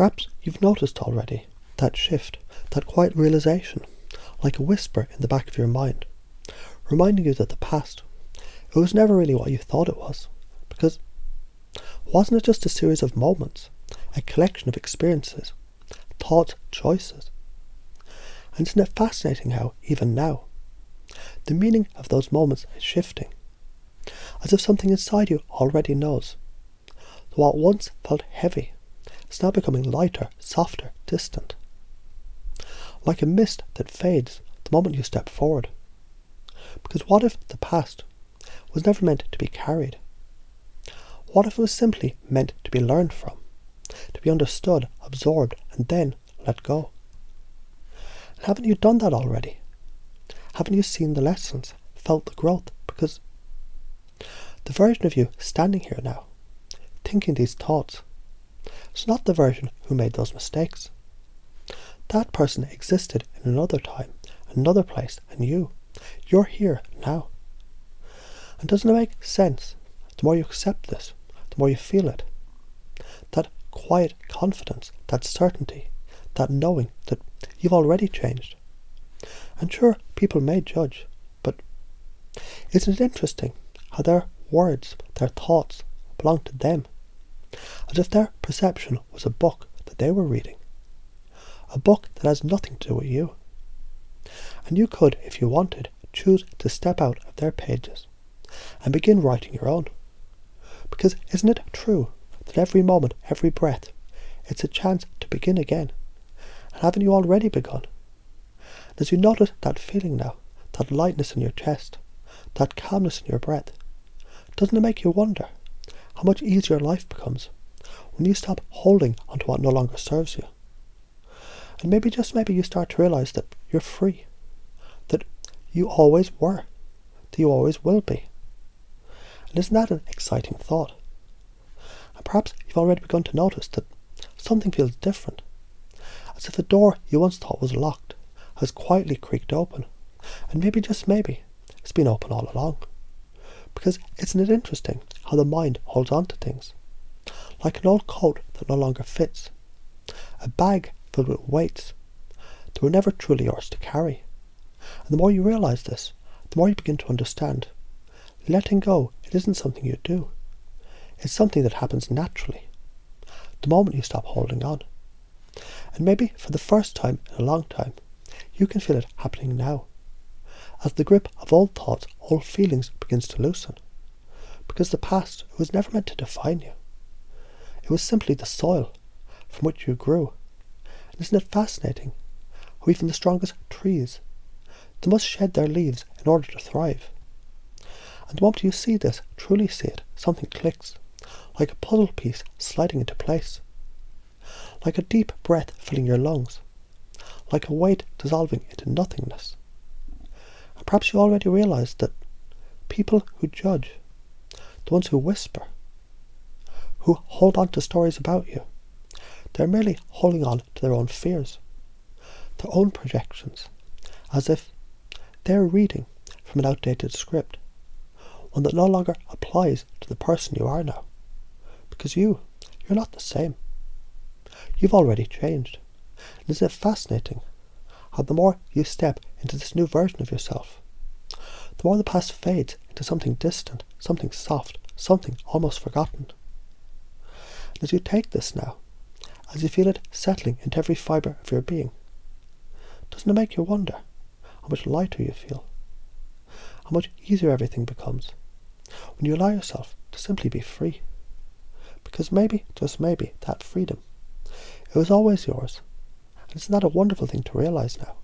Perhaps you've noticed already that shift, that quiet realization, like a whisper in the back of your mind, reminding you that the past, it was never really what you thought it was, because wasn't it just a series of moments, a collection of experiences, thoughts, choices? And isn't it fascinating how, even now, the meaning of those moments is shifting, as if something inside you already knows. What once felt heavy is now becoming lighter, softer, distant. Like a mist that fades the moment you step forward. Because what if the past was never meant to be carried? What if it was simply meant to be learned from, to be understood, absorbed, and then let go? And haven't you done that already? Haven't you seen the lessons, felt the growth? Because the version of you standing here now, thinking these thoughts, is not the version who made those mistakes. That person existed in another time, another place, and you're here now. And doesn't it make sense? The more you accept this, the more you feel it. That quiet confidence, that certainty, that knowing that you've already changed. And sure, people may judge, but isn't it interesting how their words, their thoughts belong to them? As if their perception was a book that they were reading. A book that has nothing to do with you. And you could, if you wanted, choose to step out of their pages and begin writing your own. Because isn't it true that every moment, every breath, it's a chance to begin again? And haven't you already begun? And as you notice that feeling now, that lightness in your chest, that calmness in your breath, doesn't it make you wonder how much easier life becomes when you stop holding onto what no longer serves you? And maybe, just maybe, you start to realise that you're free, that you always were, that you always will be. And isn't that an exciting thought? And perhaps you've already begun to notice that something feels different, as if a door you once thought was locked has quietly creaked open, and maybe, just maybe, it's been open all along. Because isn't it interesting how the mind holds on to things? Like an old coat that no longer fits, a bag filled with weights that were never truly yours to carry. And the more you realise this, the more you begin to understand. Letting go, it isn't something you do. It's something that happens naturally, the moment you stop holding on. And maybe for the first time in a long time, you can feel it happening now, as the grip of old thoughts, old feelings begins to loosen. Because the past was never meant to define you. It was simply the soil from which you grew. And isn't it fascinating how even the strongest trees, they must shed their leaves in order to thrive. And the moment you see this, truly see it, something clicks, like a puzzle piece sliding into place. Like a deep breath filling your lungs, like a weight dissolving into nothingness. And perhaps you already realise that people who judge, the ones who whisper, who hold on to stories about you, they're merely holding on to their own fears, their own projections, as if they're reading from an outdated script, one that no longer applies to the person you are now. Because you're not the same. You've already changed. And isn't it fascinating how the more you step into this new version of yourself, the more the past fades into something distant, something soft, something almost forgotten. And as you take this now, as you feel it settling into every fibre of your being, doesn't it make you wonder how much lighter you feel? How much easier everything becomes when you allow yourself to simply be free? Because maybe, just maybe, that freedom, it was always yours. And isn't that a wonderful thing to realise now?